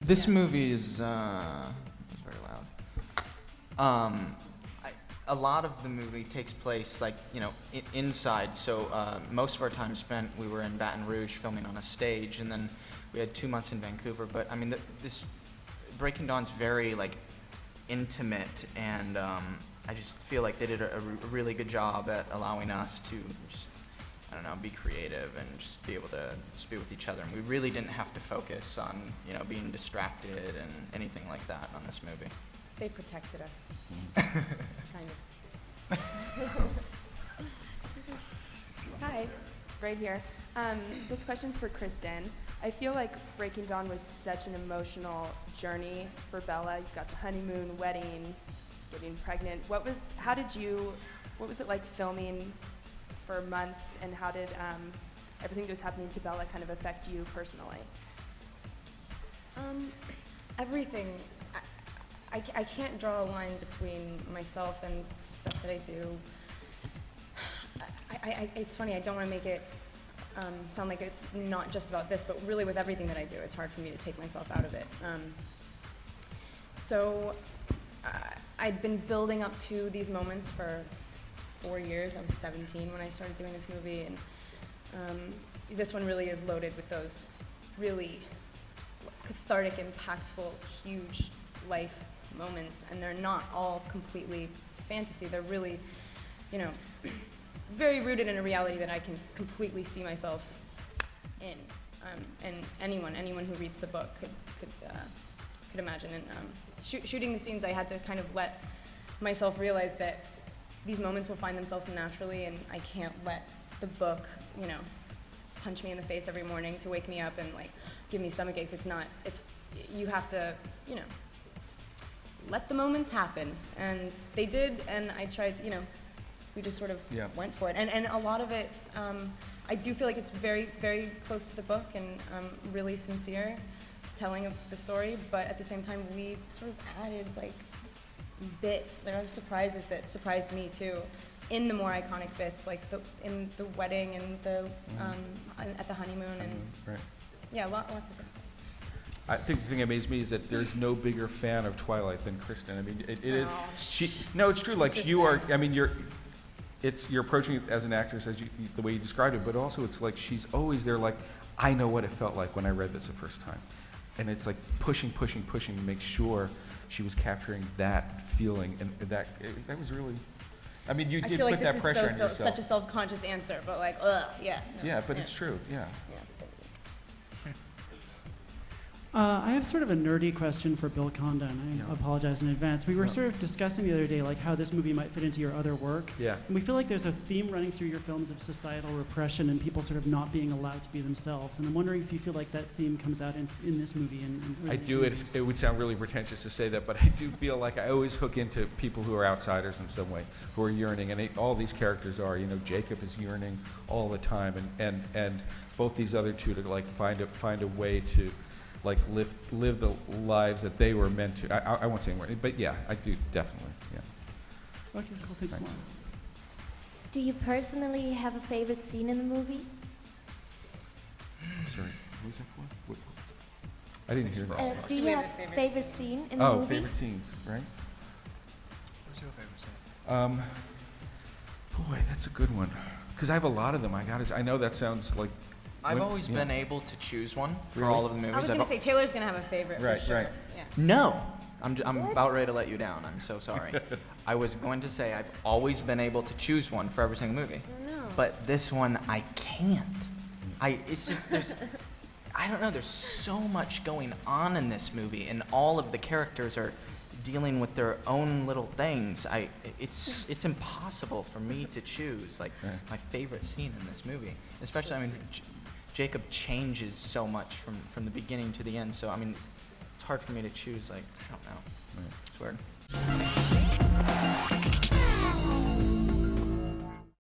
This movie is it's very loud. A lot of the movie takes place like, you know, inside. So most of our time spent, we were in Baton Rouge filming on a stage, and then we had 2 months in Vancouver. But I mean, this Breaking Dawn's very like intimate, and I just feel like they did a really good job at allowing us to just, I don't know, be creative and just be able to just be with each other. And we really didn't have to focus on, you know, being distracted and anything like that on this movie. They protected us. Kind of. Hi, right here. This question's for Kristen. I feel like Breaking Dawn was such an emotional journey for Bella. You've got the honeymoon, wedding, getting pregnant. What was it like filming for months, and how did everything that was happening to Bella kind of affect you personally? Everything. I can't draw a line between myself and stuff that I do. It's funny, I don't want to make it sound like it's not just about this, but really with everything that I do, it's hard for me to take myself out of it. I'd been building up to these moments for 4 years. I was 17 when I started doing this movie, and this one really is loaded with those really cathartic, impactful, huge life moments, and they're not all completely fantasy. They're really, you know, very rooted in a reality that I can completely see myself in, and anyone who reads the book could imagine. And shooting the scenes, I had to kind of let myself realize that these moments will find themselves naturally, and I can't let the book, you know, punch me in the face every morning to wake me up and like give me stomach aches. You have to, you know, let the moments happen, and they did, and I tried to, you know, we just sort of went for it, and a lot of it, I do feel like it's very, very close to the book, and really sincere telling of the story, but at the same time, we sort of added like bits. There are surprises that surprised me too, in the more iconic bits, like in the wedding and the at the honeymoon, and right. Yeah, lots of things. I think the thing that amazed me is that there's no bigger fan of Twilight than Kristen. I mean, it is. No, it's true. Like you are. I mean, you're approaching it as an actress as the way you described it, but also it's like she's always there. Like, I know what it felt like when I read this the first time, and it's like pushing to make sure she was capturing that feeling, and that was really. I mean, you did put that pressure on yourself. Such a self-conscious answer, but like, yeah. No, yeah, but it's true. Yeah. I have sort of a nerdy question for Bill Conda, and I apologize in advance. We were sort of discussing the other day like how this movie might fit into your other work. Yeah. And we feel like there's a theme running through your films of societal repression and people sort of not being allowed to be themselves. And I'm wondering if you feel like that theme comes out in this movie. And I do. It would sound really pretentious to say that, but I do feel like I always hook into people who are outsiders in some way, who are yearning, and all these characters are. You know, Jacob is yearning all the time, and both these other two to like find a way to like live the lives that they were meant to. I won't say more, but yeah, I do definitely. Yeah. Okay, cool. Thanks a lot. Do you personally have a favorite scene in the movie? Sorry, what was that for? What? I didn't hear that. Do you have a favorite scene in the movie? Oh, favorite scenes, right? What's your favorite scene? Boy, that's a good one. Because I have a lot of them. I know that sounds like. I've always been able to choose one for Really? all of the movies. I was going to say Taylor's going to have a favorite. Right, for sure. right. Yeah. No, I'm about ready to let you down. I'm so sorry. I was going to say I've always been able to choose one for every single movie, but this one I can't. It's just I don't know. There's so much going on in this movie, and all of the characters are dealing with their own little things. It's impossible for me to choose like my favorite scene in this movie, especially. I mean, Jacob changes so much from the beginning to the end. So I mean, it's hard for me to choose. Like, I don't know. It's weird.